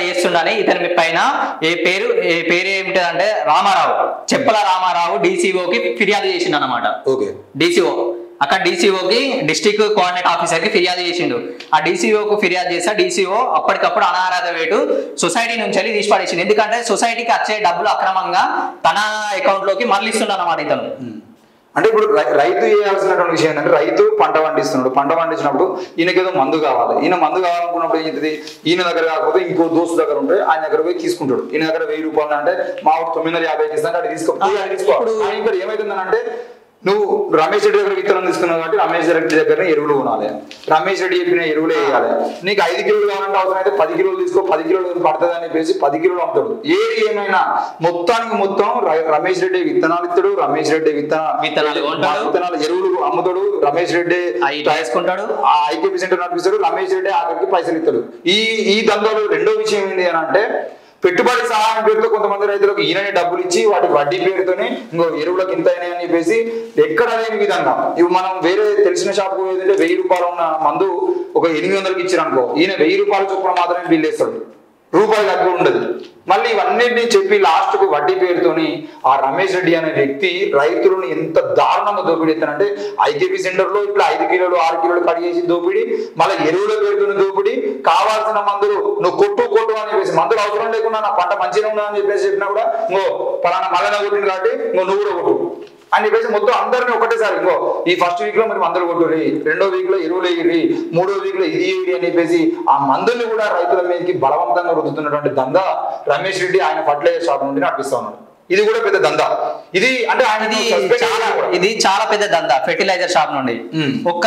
చేస్తుండని ఇతని పైన పేరు ఏమిటంటే రామారావు, చెప్పల రామారావు DCOకి ఫిర్యాదు చేసిండు అనమాట. DCO అక్కడ DCOకి డిస్ట్రిక్ట్ కోఆర్డినేట్ ఆఫీసర్ కి ఫిర్యాదు చేసిండు. ఆ DCOకు ఫిర్యాదు చేస్తే DCO అప్పటికప్పుడు అనారాధ వేటు సొసైటీ నుంచి వెళ్ళి తీసి పడేసిండు. ఎందుకంటే సొసైటీకి వచ్చే డబ్బులు అక్రమంగా తన అకౌంట్ లోకి మరలిస్తుండ అనమాట ఇతను. అంటే ఇప్పుడు రైతు చేయాల్సినటువంటి విషయం ఏంటంటే, రైతు పంట పండిస్తున్నాడు, పంట పండించినప్పుడు ఈయనకేదో మందు కావాలి. ఈయన మందు కావాలనుకున్నప్పుడు ఏం చేస్తుంది, ఈయన దగ్గర కాకపోతే ఇంకో దోస్తు దగ్గర ఉంటే ఆయన దగ్గర పోయి తీసుకుంటాడు. ఈయన దగ్గర 1000 రూపాయలు అంటే మా 950 ఇస్తాను అంటే తీసుకో. ఇక్కడ ఏమైతుందని అంటే, నువ్వు రమేష్ రెడ్డి దగ్గర విత్తనం తీసుకున్నావు కాబట్టి రమేష్ రెడ్డి దగ్గర ఎరువులు కొనాలి, రమేష్ రెడ్డి చెప్పిన ఎరువులే వేయాలి. నీకు 5 కిలోలు కావాలంటే అవసరం అయితే 10 కిలోలు తీసుకో, 10 కిలోలు పడుతుంది అని చెప్పేసి 10 కిలోలు అమ్ముతాడు. ఏది ఏమైనా మొత్తానికి మొత్తం రమేష్ రెడ్డి విత్తనాలు ఇస్తాడు, రమేష్ రెడ్డి విత్తనాలు ఎరువులు అమ్ముతాడు, రమేష్ రెడ్డి వేసుకుంటాడు, ఆ ఐకేపీ సెంటర్ నడిపిస్తాడు, రమేష్ రెడ్డి ఆఖరికి పైసలు ఇస్తాడు. ఈ దందాలు రెండో విషయం ఏంటి అని అంటే, పెట్టుబడి సహాయం పేరుతో కొంతమంది రైతులకు ఈయనని డబ్బులు ఇచ్చి వాటి వడ్డీ పేరుతోనే ఇంకో ఎరువులకు ఇంత అయినాయి అని చెప్పేసి ఎక్కడ లేని విధంగా. ఇవి మనం వేరే తెలిసిన షాప్కు ఏదంటే 1000 రూపాయలు ఉన్న మందు ఒక 800కి ఇచ్చారనుకో, ఈయన 1000 రూపాయల చొప్పున మాత్రమే బిల్లు వేస్తాడు. రూపాయి తక్కువ ఉండదు. మళ్ళీ ఇవన్నిటినీ చెప్పి లాస్ట్ కు వడ్డీ పేరుతోని ఆ రమేష్ రెడ్డి అనే వ్యక్తి రైతులను ఎంత దారుణంగా దోపిడీ ఎత్తానంటే ఐకేపీ సెంటర్ లో ఇట్లా 5 కిలోలు 6 కిలోలు కడిగేసి దోపిడీ, మళ్ళీ ఎరువుల పేరుతోని దోపిడీ, కావాల్సిన మందులు నువ్వు కొట్టు అని చెప్పేసి మందులు అవసరం లేకుండా నా పంట మంచిగా ఉన్నా అని చెప్పేసి చెప్పినా కూడా ఇంకో పలానా మళ్ళీ కొట్టింది కాబట్టి నువ్వు కూడా కొట్టు అని చెప్పేసి మొత్తం అందరినీ ఒకటేసారి ఇంకో ఈ ఫస్ట్ వీక్ లో మరి మందులు కొట్టుర్రి, 2వ వీక్ లో ఎరువులు వేయర్రి, 3వ వీక్ లో ఇది వేయరి అని చెప్పేసి ఆ మందుల్ని కూడా రైతుల మీదకి బలవంతంగా రుద్దుతున్నటువంటి దందా రమేష్ రెడ్డి ఆయన ఫర్టిలైజర్ షాప్ నుండి నడిపిస్తా ఉన్నాడు. ఇది కూడా పెద్ద దందా. ఇది అంటే ఇది చాలా పెద్ద దందా ఫెర్టిలైజర్ షాప్ నుండి. ఒక్క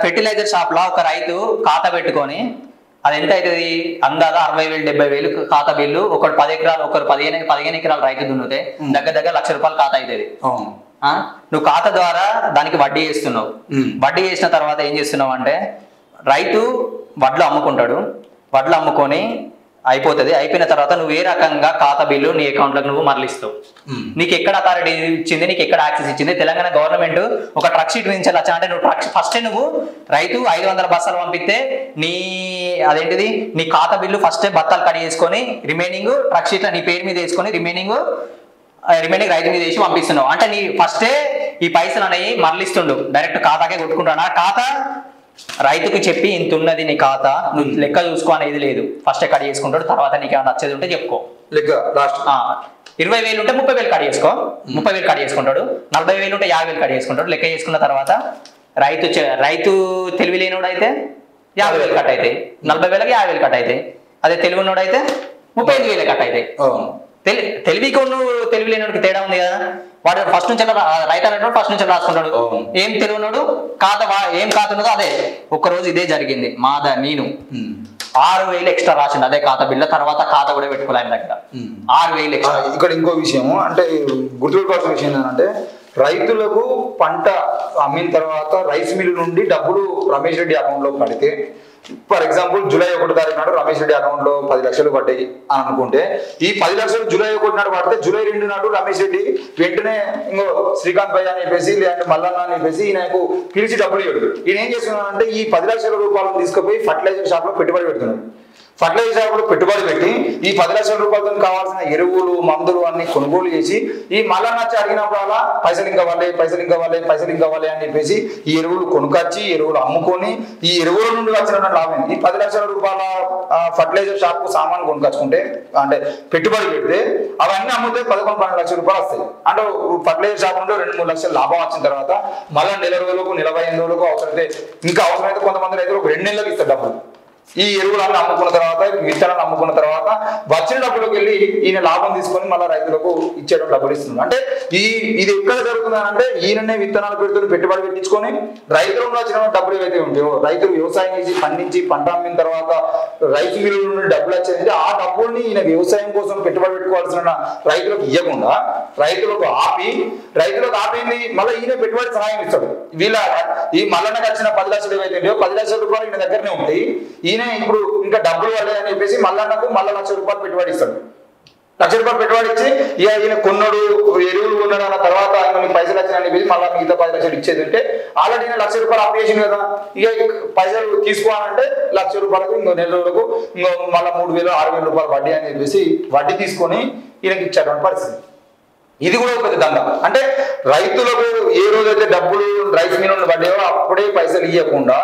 ఫెర్టిలైజర్ షాప్ లో ఒక రైతు ఖాతా పెట్టుకొని అది ఎంత అవుతుంది అందాక 60,000 70,000 ఖాతా బిల్లు. ఒకటి 10 ఎకరాలు ఒకరు 15 ఎకరాలు రైతు దున్నుతే దగ్గర ₹1,00,000 ఖాతా అవుతుంది. నువ్వు ఖాతా ద్వారా దానికి వడ్డీ వేస్తున్నావు. వడ్డీ వేసిన తర్వాత ఏం చేస్తున్నావు అంటే రైతు వడ్లు అమ్ముకుంటాడు, వడ్లు అమ్ముకొని అయిపోతుంది. అయిపోయిన తర్వాత నువ్వు ఏ రకంగా ఖాతా బిల్లు నీ అకౌంట్లోకి నువ్వు మరలిస్తావు. నీకు ఎక్కడ అథారిటీ ఇచ్చింది, నీకు ఎక్కడ యాక్సెస్ ఇచ్చింది? తెలంగాణ గవర్నమెంట్ ఒక ట్రక్ షీట్ నుంచి వచ్చా అంటే నువ్వు ఫస్టే నువ్వు రైతు 500 బస్తాలు పంపిస్తే అదేంటిది నీ ఖాతా బిల్లు ఫస్టే బత్తాలు కట్ చేసుకొని రిమైనింగ్ ట్రక్ షీట్లో నీ పేరు మీద వేసుకొని రిమైనింగ్ రైతు మీద వేసి పంపిస్తున్నావు. అంటే నీ ఫస్టే ఈ పైసలు అనేవి మరలిస్తుండు, డైరెక్ట్ ఖాతాకే కొట్టుకుంటాను. ఆ ఖాతా రైతుకు చెప్పి ఇంత ఉన్నది నీ ఖాతా, నువ్వు లెక్క చూసుకో అనేది లేదు. ఫస్ట్ కట్ చేసుకుంటాడు, తర్వాత నీకు ఏమైనా నచ్చేది ఉంటే చెప్పుకో. లెక్క 20,000 ఉంటే 30,000 కట్ చేసుకో, 30,000 కట్ చేసుకుంటాడు. 40,000 ఉంటే 50,000 కట్ చేసుకుంటాడు. లెక్క చేసుకున్న తర్వాత రైతు తెలివి లేనివాడు అయితే 50,000 కట్ అవుతాయి, 40,000కి 50,000 కట్ అవుతాయి. అదే తెలివి ఉన్నవాడు అయితే 35,000 కట్ అవుతాయి. తెలివికి తెలివి లేనివాడికి తేడా ఉంది కదా. వాడు ఫస్ట్ నుంచి రైతు అనేవాడు ఫస్ట్ నుంచి రాసుకుంటాడు. ఏం తెలివి ఉన్నాడు ఖాతా ఏం ఖాతా ఉన్నదో అదే. ఒక్కరోజు ఇదే జరిగింది. నేను 6,000 ఎక్స్ట్రా రాసిండు అదే ఖాతా బిల్ల. తర్వాత ఖాతా కూడా పెట్టుకోవాలి ఆయన దగ్గర 6,000 ఎక్స్ట్రా. ఇక్కడ ఇంకో విషయం అంటే గుర్తుపెట్టుకోవాల్సిన విషయం ఏంటంటే రైతులకు పంట అమ్మిన తర్వాత రైస్ మిల్ నుండి డబ్బులు రమేష్ రెడ్డి అకౌంట్ లో పడితే, ఫర్ ఎగ్జాంపుల్ జూలై 1 తారీఖు నాడు రమేష్ రెడ్డి అకౌంట్ లో 10 లక్షలు పడ్డాయి అని అనుకుంటే, ఈ 10 లక్షలు జూలై 1 నాడు పడితే జూలై 2 నాడు రమేష్ రెడ్డి వెంటనే ఇంకో శ్రీకాంత్ భయ్య అని చెప్పేసి లేదంటే మల్లన్న అని చెప్పేసి ఈయనకు పిలిచి డబ్బులు ఇవ్వడు. ఈయన ఏం చేస్తున్నాడంటే ఈ 10 లక్షల రూపాయలను తీసుకుపోయి ఫర్టిలైజర్ షాప్ లో పెట్టుబడి పెడుతున్నాడు. ఫర్టిలైజర్ షాప్ లో పెట్టుబడి పెట్టి ఈ 10 లక్షల రూపాయలతో కావాల్సిన ఎరువులు మందులు అన్ని కొనుగోలు చేసి ఈ మల్లన్న వచ్చి అడిగినప్పుడు అలా పైసలు ఇంకా కావాలి అని చెప్పేసి ఈ ఎరువులు కొనుకొచ్చి ఎరువులు అమ్ముకొని ఈ ఎరువుల నుండి వచ్చిన లాభం ఈ 10 లక్షల రూపాయల ఫర్టిలైజర్ షాప్ కు సామాన్ కొనుకొచ్చుకుంటే అంటే పెట్టుబడి పెడితే అవన్నీ అమ్మితే 11-12 లక్షల రూపాయలు వస్తాయి. అంటే ఫర్టిలైజర్ షాప్ నుండి 2-3 లక్షలు లాభం వచ్చిన తర్వాత మళ్ళీ 4 రోజులకు 45 రోజులకు అవసరమైతే ఇంకా అవసరమైతే కొంతమంది రైతులు 2 నెలలకు ఇస్తారు డబ్బులు. ఈ ఎరువులను అమ్ముకున్న తర్వాత విత్తనాలు అమ్ముకున్న తర్వాత వచ్చిన డబ్బులకు వెళ్ళి ఈయన లాభం తీసుకొని మళ్ళీ రైతులకు ఇచ్చేట డబ్బులు ఇస్తున్నాడు. అంటే ఇది ఎక్కడ జరుగుతుందంటే ఈయననే విత్తనాలు పెడుతున్న పెట్టుబడి పెట్టించుకొని రైతులు వచ్చిన డబ్బులు ఏవైతే ఉంటాయో రైతులు వ్యవసాయం చేసి పండించి పంట అమ్మిన తర్వాత రైతు మిల్లుల నుండి డబ్బులు వచ్చేది ఆ డబ్బుల్ని ఈయన వ్యవసాయం కోసం పెట్టుబడి పెట్టుకోవాల్సిన రైతులకు ఇవ్వకుండా రైతులకు ఆపింది మళ్ళీ ఈయన పెట్టుబడి సహాయం ఇస్తాడు. ఈ మల్లన్నకు వచ్చిన 10 లక్షలు ఏవైతే ఉంటాయో 10 లక్షల రూపాయలు ఈయన దగ్గరనే ఉంటాయి. ఈయన ఇప్పుడు ఇంకా డబ్బులు వల్లే అని చెప్పేసి మల్లన్నకు మళ్ళీ ₹1,00,000 పెట్టుబడి ఇస్తాడు. ₹1,00,000 పెట్టుబడి ఇచ్చి ఈయన కొన్నాడు ఎరువులు కొన్నాడు అన్న తర్వాత ఆయన పైసలు వచ్చినాయని చెప్పేసి మళ్ళీ మిగతా 10 లక్షలు ఇచ్చేది ఉంటే ఆల్రెడీ ₹1,00,000 అప్పు చేసింది కదా. ఇక పైసలు తీసుకోవాలంటే ₹1,00,000 ఇంకో 4 రోజులకు ఇంకో మళ్ళీ 3,000 6,000 వడ్డీ అని చెప్పేసి వడ్డీ తీసుకొని ఈయనకి ఇచ్చేటువంటి పరిస్థితి. ఇది కూడా ఒక దందా. అంటే రైతులకు ఏ రోజైతే డబ్బులు రైస్ మిల్ నుండి పడ్డాయో అప్పుడే పైసలు ఇవ్వకుండా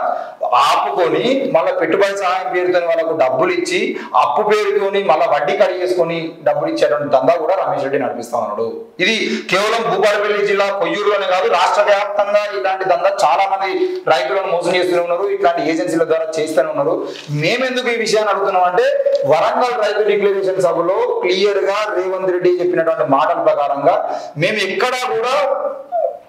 ఆపుకొని మళ్ళీ పెట్టుబడి సహాయం పేరుతో వాళ్ళకు డబ్బులు ఇచ్చి అప్పు పేరుతోని మళ్ళీ వడ్డీ కడిగేసుకొని డబ్బులు ఇచ్చేటువంటి దందా కూడా రమేష్ రెడ్డి నడిపిస్తా ఉన్నాడు. ఇది కేవలం భూపాలపల్లి జిల్లా కొయ్యూరులోనే కాదు రాష్ట్ర వ్యాప్తంగా ఇలాంటి దందా చాలా మంది రైతులను మోసం చేస్తూనే ఉన్నారు. ఇట్లాంటి ఏజెన్సీల ద్వారా చేస్తూనే ఉన్నారు. మేమెందుకు ఈ విషయాన్ని అడుగుతున్నాం అంటే వరంగల్ రైతు డిక్లరేషన్ సభలో క్లియర్ గా రేవంత్ రెడ్డి చెప్పినటువంటి మాటల ప్రకారంగా మేము ఎక్కడా కూడా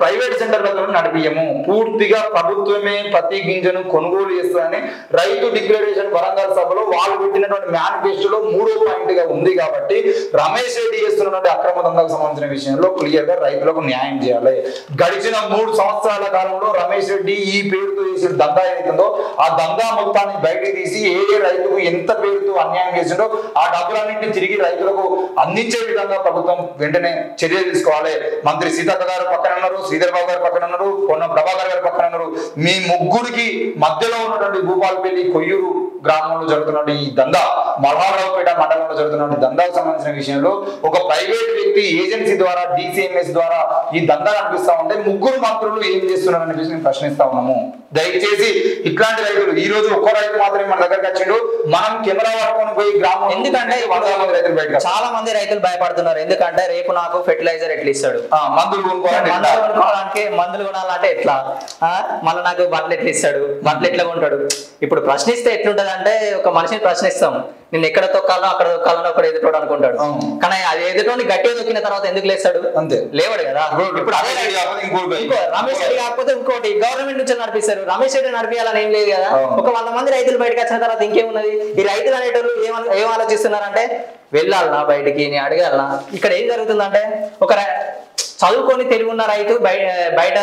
ప్రైవేట్ సెంటర్లతో నడిపియము, పూర్తిగా ప్రభుత్వమే ప్రతి గింజను కొనుగోలు చేస్తుందని రైతు డిక్లరేషన్ వరంగల్ సభలో వాళ్ళు పెట్టినటువంటి మేనిఫెస్టోలో 3వ పాయింట్ గా ఉంది. కాబట్టి రమేష్ రెడ్డి చేస్తున్నటువంటి అక్రమ దందాకు సంబంధించిన విషయంలో క్లియర్ గా రైతులకు న్యాయం చేయాలి. గడిచిన 3 సంవత్సరాల కాలంలో రమేష్ రెడ్డి ఈ పేరుతో చేసిన దందా ఏదైతుందో ఆ దందా మొత్తాన్ని బయటకు తీసి ఏ రైతుకు ఎంత పేరుతో అన్యాయం చేసిండో ఆ డబ్బులన్నింటినీ తిరిగి రైతులకు అందించే విధంగా ప్రభుత్వం వెంటనే చర్యలు తీసుకోవాలి. మంత్రి సీతక్క గారు పక్కన ఉన్నారు, శ్రీధర్ బాబు గారు పక్కన ఉన్నారు, పొన్నం ప్రభాకర్ గారు పక్కన ఉన్నారు. మీ ముగ్గురికి మధ్యలో ఉన్నటువంటి భూపాలపల్లి కొయ్యూరు గ్రామంలో జరుగుతున్న ఈ దందా, మల్హారావుపేట మండలంలో జరుగుతున్న దందాకు సంబంధించిన విషయంలో ఒక ప్రైవేట్ వ్యక్తి ఏజెన్సీ ద్వారా DCMS ద్వారా ఈ దందా నడిపిస్తా ఉంటే ముగ్గురు మంత్రులు ఏం చేస్తున్నారు అనే విషయం ప్రశ్నిస్తా ఉన్నాము. దయచేసి ఇట్లాంటి రైతులు ఈ రోజు ఒక్కో రైతు మాత్రమే మన దగ్గరకు వచ్చిండు, మనం కెమెరా పట్టుకొని పోయి గ్రామం, ఎందుకంటే రైతులు బయట చాలా మంది రైతులు భయపడుతున్నారు. ఎందుకంటే రేపు నాకు ఫెర్టిలైజర్ ఎట్లా ఇస్తాడు, మందులు కొనుక్కోవాలంటే మందులు కొనాలంటే ఎట్లా, మళ్ళీ నాకు బట్టలు ఎట్లా ఇస్తాడు, బట్టలు ఎట్లా కొంటాడు. ఇప్పుడు ప్రశ్నిస్తే ఎట్లుంటది అంటే ఒక మనిషిని ప్రశ్నిస్తాం, నేను ఎక్కడ తొక్కాలో అక్కడ తొక్కాలని ఒకటి ఎదుటోడు అనుకుంటాడు. కానీ అది ఎదుటోని గట్టిగా తొక్కిన తర్వాత ఎందుకు లేస్తాడు? అంతే, లేవాడు కదా. ఇప్పుడు అదే రమేష్ రెడ్డి కాకపోతే ఇంకోటి గవర్నమెంట్ నుంచి నడిపిస్తారు. రమేష్ రెడ్డి నడిపించాలని ఏం లేదు కదా. ఒక 100 మంది రైతులు బయటకు వచ్చిన తర్వాత ఇంకేమున్నది? ఈ రైతులు అనేటోళ్ళు ఏం ఆలోచిస్తున్నారంటే వెళ్ళాలనా బయటికి, నేను అడగాలనా. ఇక్కడ ఏం జరుగుతుందంటే ఒక చదువుకొని తెలివి ఉన్న రైతు బయట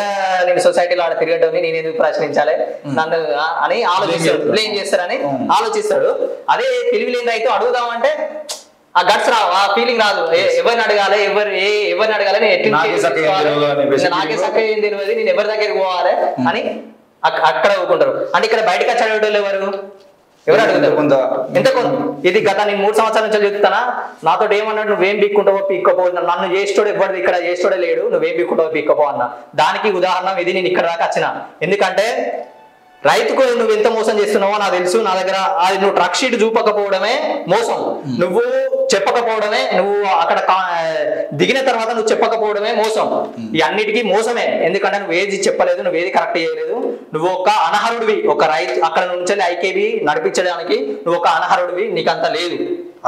నేను సొసైటీలో ఆడ తిరగటోని నేను ఎందుకు ప్రశ్నించాలి నన్ను అని ఆలోచిస్తాడు, బ్లేమ్ చేస్తారని ఆలోచిస్తాడు. అదే తెలివి లేని రైతు అడుగుదామంటే ఆ గట్స్ రావు, ఆ ఫీలింగ్ రాదు. ఎవరిని అడగాలి, ఎవరిని అడగాలి, నాకే సక్క ఏం తెలియదు, నేను ఎవరి దగ్గరికి పోవాలి అని అక్కడ ఊరుకుంటారు. అంటే ఇక్కడ బయటకు వచ్చి అడిగేటోళ్ళు ఎవరు అడుగుతారు? ఎంత ఇది గత నేను 3 సంవత్సరాల నుంచి చెప్తానా, నాతో ఏమన్నాడు, నువ్వేం పీక్కుంటావో పీక్కపో, నన్ను చేసేటోడు ఎవరిది ఇక్కడ చేసేటోడే లేడు, నువ్వేం పీక్కుంటావో పీక్కపో అన్న. దానికి ఉదాహరణ ఇది, నేను ఇక్కడ దాకా వచ్చిన. ఎందుకంటే రైతుకు నువ్వు ఎంత మోసం చేస్తున్నావో నాకు తెలుసు. నా దగ్గర అది నువ్వు ట్రక్ షీట్ చూపకపోవడమే మోసం, నువ్వు చెప్పకపోవడమే, నువ్వు అక్కడ దిగిన తర్వాత నువ్వు చెప్పకపోవడమే మోసం. ఈ అన్నిటికీ మోసమే. ఎందుకంటే నువ్వు ఏది చెప్పలేదు, నువ్వు ఏది కరెక్ట్ చేయలేదు, నువ్వు ఒక అనర్హుడివి. ఒక రైతు అక్కడ నుంచి IKB నడిపించడానికి నువ్వు ఒక అనర్హుడివి, నీకంత లేదు.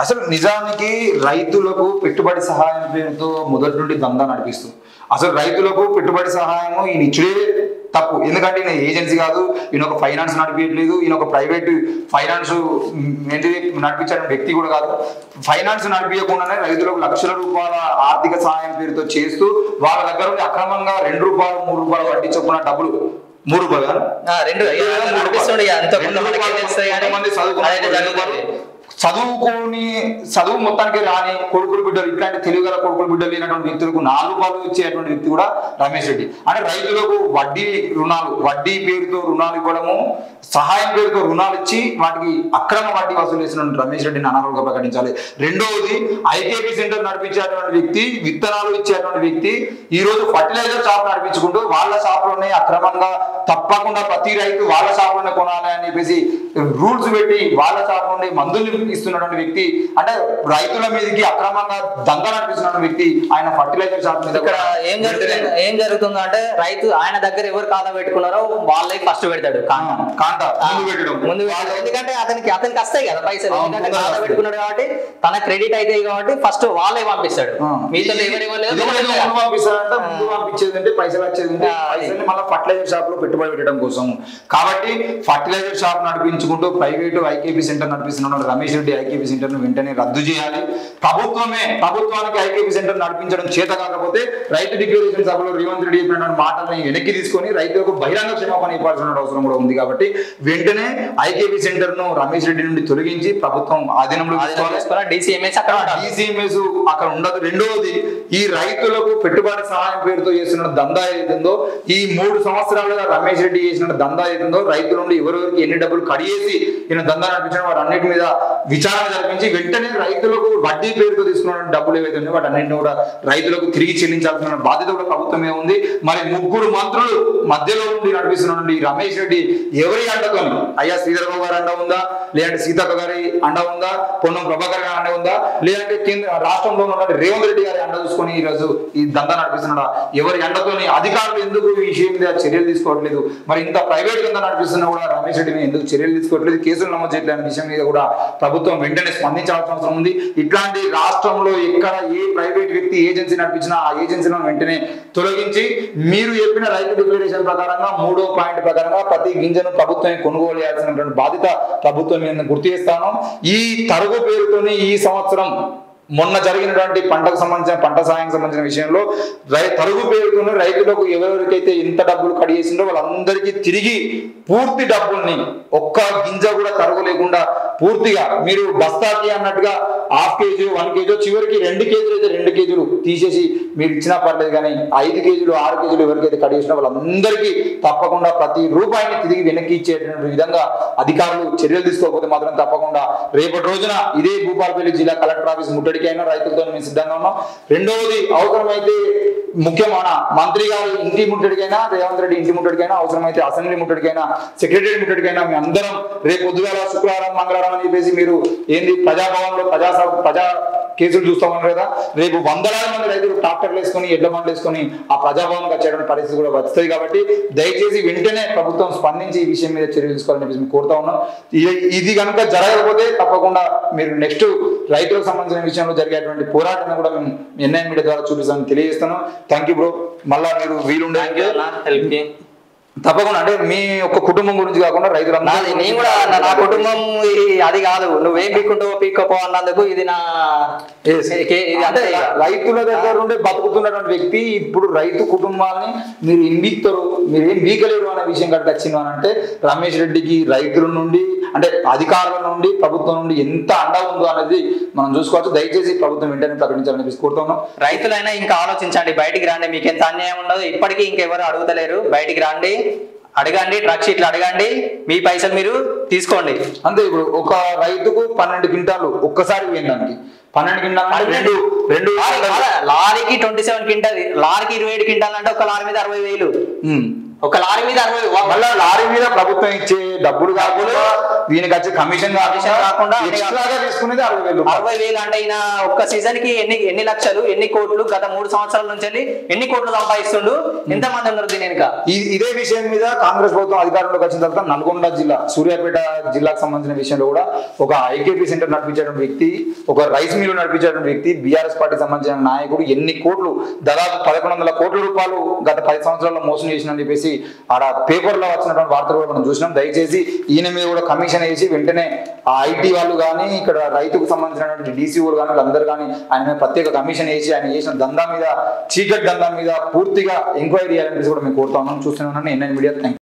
అసలు నిజానికి రైతులకు పెట్టుబడి సహాయం పేరుతో మొదటి నుండి దందా నడిపిస్తూ, అసలు రైతులకు పెట్టుబడి సహాయము ఈయన ఇచ్చుడే తప్పు. ఎందుకంటే ఈయన ఏజెన్సీ కాదు, ఈయన ఒక ఫైనాన్స్ నడిపించలేదు, ఈయన ఒక ప్రైవేట్ ఫైనాన్స్ ఏంటిది నడిపించడం వ్యక్తి కూడా కాదు. ఫైనాన్స్ నడిపించకుండానే రైతులకు లక్షల రూపాయల ఆర్థిక సహాయం పేరుతో చేస్తూ వాళ్ళ దగ్గర నుండి అక్రమంగా 2 రూపాయలు 3 రూపాయలు వడ్డీ చొప్పున డబ్బులు 3 రూపాయలు చదువు మొత్తానికి రాని కొడుకులు బిడ్డలు, ఇట్లాంటి తెలుగుగల కొడుకులు బిడ్డలు లేనటువంటి వ్యక్తులకు 4 రూపాయలు ఇచ్చేటువంటి వ్యక్తి కూడా రమేష్ రెడ్డి. అంటే రైతులకు వడ్డీ పేరుతో రుణాలు ఇవ్వడము, సహాయం పేరుతో రుణాలు ఇచ్చి వాటికి అక్రమ వడ్డీ వసూలు చేసినటువంటి రమేష్ రెడ్డిని అనర్హులుగా ప్రకటించాలి. రెండవది IKB సెంటర్ నడిపించేటువంటి వ్యక్తి, విత్తనాలు ఇచ్చేటువంటి వ్యక్తి ఈ రోజు ఫర్టిలైజర్ షాప్ నడిపించుకుంటూ వాళ్ళ షాప్ లోనే అక్రమంగా తప్పకుండా ప్రతి రైతు వాళ్ళ షాప్ లోనే కొనాలి అని చెప్పేసి రూల్స్ పెట్టి వాళ్ళ షాప్ నుండి మందులు ఇస్తున్నటువంటి వ్యక్తి, అంటే రైతుల మీదకి అక్రమంగా దందా నడిపిస్తున్న వ్యక్తి ఆయన ఫర్టిలైజర్ షాప్ మీద. ఇక్కడ ఏం జరుగుతుందో అంటే రైతు ఆయన దగ్గర ఎవరు ఖాతా పెట్టుకున్నారో వాళ్ళే ఫస్ట్ పెడతాడు ముందు. ఎందుకంటే అతనికి వస్తాయి కదా పైసలు, ఎందుకంటే ఖాతా పెట్టుకున్నాడు కాబట్టి తన క్రెడిట్ అయితే కాబట్టి ఫస్ట్ వాళ్ళే పంపిస్తాడు. మీతో పంపిస్తాడంటే ముందు పంపించేది పైసలు వచ్చేది మళ్ళీ ఫర్టిలైజర్ షాప్ లో పెట్టుబడి పెట్టడం కోసం. కాబట్టి ఫర్టిలైజర్ షాప్ నడిపించుకుంటూ ప్రైవేటు IKB సెంటర్ నడిపిస్తున్నాడు రమేష్ రెడ్డి. IKB సెంటర్ ను వెంటనే రద్దు చేయాలి. ప్రభుత్వానికి IKB సెంటర్ నడిపించడం చేత కాకపోతే రైతు డిక్లరేషన్ సభలో రేవంత్ రెడ్డి చెప్పిన మాటల్ని వెనక్కి తీసుకొని రైతులకు బహిరంగ క్షమాపణ ఇవ్వాల్సిన అవసరం కూడా ఉంది. కాబట్టి వెంటనే IKB సెంటర్ ను రమేష్ రెడ్డి నుండి తొలగించి ప్రభుత్వం ఆధీనంలో DCMS అక్కడ ఉండదు. రెండవది, ఈ రైతులకు పెట్టుబడి సహాయం పేరుతో చేస్తున్న దందా ఏదైతుందో, ఈ 3 సంవత్సరాలుగా రమేష్ రెడ్డి చేసిన దందా ఏదైతుందో, రైతుల నుండి ఎవరెవరికి ఎన్ని డబ్బులు కడిగేసి ఈయన దందా నడిపించడం వాటి అన్నిటి మీద విచారణ జరిపించి వెంటనే రైతులకు వడ్డీ పేరుతో తీసుకున్న డబ్బులు ఏవైతే ఉన్నాయో వాటి అన్నింటినీ కూడా రైతులకు తిరిగి చెల్లించాల్సిన బాధ్యత కూడా ప్రభుత్వమే ఉంది. మరి 3 మంత్రులు మధ్యలో నుండి నడిపిస్తున్నటువంటి ఈ రమేష్ రెడ్డి ఎవరి అండతోని, అయ్యా శ్రీధరబాబు గారి అండ ఉందా, లేదంటే సీతక్క గారి అండ ఉందా, పొన్నం ప్రభాకర్ గారి అండ ఉందా, లేదంటే రాష్ట్రంలో ఉన్న రేవంత్ రెడ్డి గారి అండ చూసుకొని ఈ రోజు ఈ దందా నడిపిస్తున్నాడా? ఎవరి అండతోని? అధికారులు ఎందుకు ఈ విషయం మీద చర్యలు తీసుకోవట్లేదు? మరి ఇంత ప్రైవేట్ కింద నడిపిస్తున్నా కూడా రమేష్ రెడ్డిని ఎందుకు చర్యలు తీసుకోవట్లేదు, కేసులు నమోదు చేయట్లేదు విషయం మీద కూడా ప్రభుత్వం వెంటనే స్పందించాల్సిన అవసరం ఉంది. ఇట్లాంటి రాష్ట్రంలో ఎక్కడ ఏ ప్రైవేట్ వ్యక్తి ఏజెన్సీ నడిపించినా ఆ ఏజెన్సీలను వెంటనే తొలగించి మీరు చెప్పిన రైతు డిక్లరేషన్ ప్రకారంగా 3వ పాయింట్ ప్రకారంగా ప్రతి గింజను ప్రభుత్వం కొనుగోలు చేయాల్సినటువంటి బాధ్యత ప్రభుత్వం నేను గుర్తు చేస్తాను. ఈ తరుగు పేరుతోని ఈ సంవత్సరం మొన్న జరిగినటువంటి పంటకు సంబంధించిన పంట సాయం సంబంధించిన విషయంలో తరుగు పేరుతోనే రైతులకు ఎవరెవరికైతే ఎంత డబ్బులు కడిగేసిందో వాళ్ళందరికీ తిరిగి పూర్తి డబ్బుల్ని ఒక్క గింజ కూడా తరుగు లేకుండా పూర్తిగా మీరు బస్తాకి అన్నట్టుగా హాఫ్ కేజీ 1 కేజీ చివరికి 2 కేజీలు అయితే 2 కేజీలు తీసేసి మీరు ఇచ్చినా పర్లేదు, కానీ 5 కేజీలు 6 కేజీలు ఎవరికైతే కడిగేసినా వాళ్ళందరికీ తప్పకుండా ప్రతి రూపాయిని తిరిగి వెనక్కి ఇచ్చేటువంటి విధంగా అధికారులు చర్యలు తీసుకోకపోతే మాత్రం తప్పకుండా రేపటి రోజున ఇదే భూపాలపల్లి జిల్లా కలెక్టర్ ఆఫీస్ ముట్టడికైనా రైతులతో మేము సిద్ధంగా ఉన్నాం. రెండవది అవసరమైతే ముఖ్యమైన మంత్రి గారి ఇంటి ముట్టడికైనా, రేవంత్ రెడ్డి ఇంటి ముట్టడికైనా, అవసరమైతే అసెంబ్లీ ముట్టడికైనా, సెక్రటరీ ముట్టడికైనా మీ అందరం రేపు పొద్దుగాల శుక్రవారం మంగళవారం అని చెప్పేసి మీరు ఏంది ప్రజాభవన్లో ప్రజా కేసులు చూస్తామన్నారు కదా, రేపు వందలాది మంది రైతులు ట్రాక్టర్లు వేసుకొని ఎడ్ల బండ్లు వేసుకొని ఆ ప్రజాభవన్కి వచ్చేటువంటి పరిస్థితి కూడా వస్తుంది. కాబట్టి దయచేసి వెంటనే ప్రభుత్వం స్పందించి ఈ విషయం మీద చర్యలు తీసుకోవాలని చెప్పేసి మేము కోరుతా ఉన్నాం. ఇది కనుక జరగకపోతే తప్పకుండా మీరు నెక్స్ట్ రైతులకు సంబంధించిన విషయంలో జరిగేటువంటి పోరాటాన్ని కూడా మేము ఎన్ఐ మీడియా ద్వారా చూపిస్తామని తెలియజేస్తున్నాం. Thank you bro. మళ్ళా మీరు వీలుండే తప్పకుండా అంటే మీ ఒక్క కుటుంబం గురించి కాకుండా రైతులందరూ నేను కూడా నా కుటుంబం అది కాదు, నువ్వేం పీక్కుంటావో పీక్కపో అన్నందుకు ఇది నా అంటే రైతుల దగ్గర ఉండే బతుకుతున్నటువంటి వ్యక్తి ఇప్పుడు రైతు కుటుంబాలని మీరు ఏం బీక్తారు, మీరు ఏం బీకలేరు అనే విషయం కనుక వచ్చింది అని అంటే రమేష్ రెడ్డికి రైతుల నుండి అంటే అధికారుల నుండి ప్రభుత్వం నుండి ఎంత అండా ఉందో అనేది మనం చూసుకోవచ్చు. దయచేసి ప్రభుత్వం వెంటనే ప్రకటించాలని కోరుతున్నాం. రైతులైనా ఇంకా ఆలోచించండి, బయటికి రండి, మీకు ఎంత అన్యాయం ఉండదు. ఇప్పటికీ ఇంకెవరు అడుగుతలేరు, బయటికి రండి, అడగండి, ట్రక్ షీట్లు అడగండి, మీ పైసలు మీరు తీసుకోండి అంతే. ఇప్పుడు ఒక రైతుకు 12 క్వింటాలు ఒక్కసారి వేయడానికి 12 క్వింటాలు రెండు లారీకి 27 క్వింటాల్, లారీకి 27 క్వింటాల్ అంటే ఒక లారీ మీద 60,000, ఒక లారీ మీద 60,000. మళ్ళీ లారీ మీద ప్రభుత్వం ఇచ్చే డబ్బులు కాకుండా దీనికి వచ్చే కమిషన్ కాకుండా తీసుకునేది 60,000 అంటే ఈయన ఒక్క సీజన్ కి ఎన్ని లక్షలు ఎన్ని కోట్లు గత 3 సంవత్సరాల నుంచి ఎన్ని కోట్లు సంపాదిస్తుండు, ఎంత మంది ఉన్నారు దీని వెనుక. ఇదే విషయం మీద కాంగ్రెస్ ప్రభుత్వం అధికారంలోకి వచ్చిన తర్వాత నల్గొండ జిల్లా సూర్యాపేట జిల్లాకు సంబంధించిన విషయంలో కూడా ఒక ఐకేపీ సెంటర్ నడిపించేటువంటి వ్యక్తి, ఒక రైస్ మిల్ నడిపించేటువంటి వ్యక్తి, బీఆర్ఎస్ పార్టీకి సంబంధించిన నాయకుడు ఎన్ని కోట్లు దాదాపు 1,100 కోట్ల రూపాయలు గత 10 సంవత్సరాల్లో మోసం చేసిందని చెప్పేసి ఆడ పేపర్లో వచ్చినటువంటి వార్తలు కూడా మనం చూసినాం. దయచేసి ఈయన మీద కూడా కమిషన్ వేసి వెంటనే ఆ ఐటీ వాళ్ళు కానీ ఇక్కడ రైతుకు సంబంధించినటువంటి డీసీఓలు కానీ వాళ్ళందరూ కానీ ఆయన మీద ప్రత్యేక కమిషన్ వేసి ఆయన చేసిన దందా మీద చీకటి దందా మీద పూర్తిగా ఎంక్వైరీ చేయాలని కూడా మేము కోరుతా ఉన్నాం. చూస్తూనే ఉన్నాను ఎన్ఐ మీడియా. Thank you.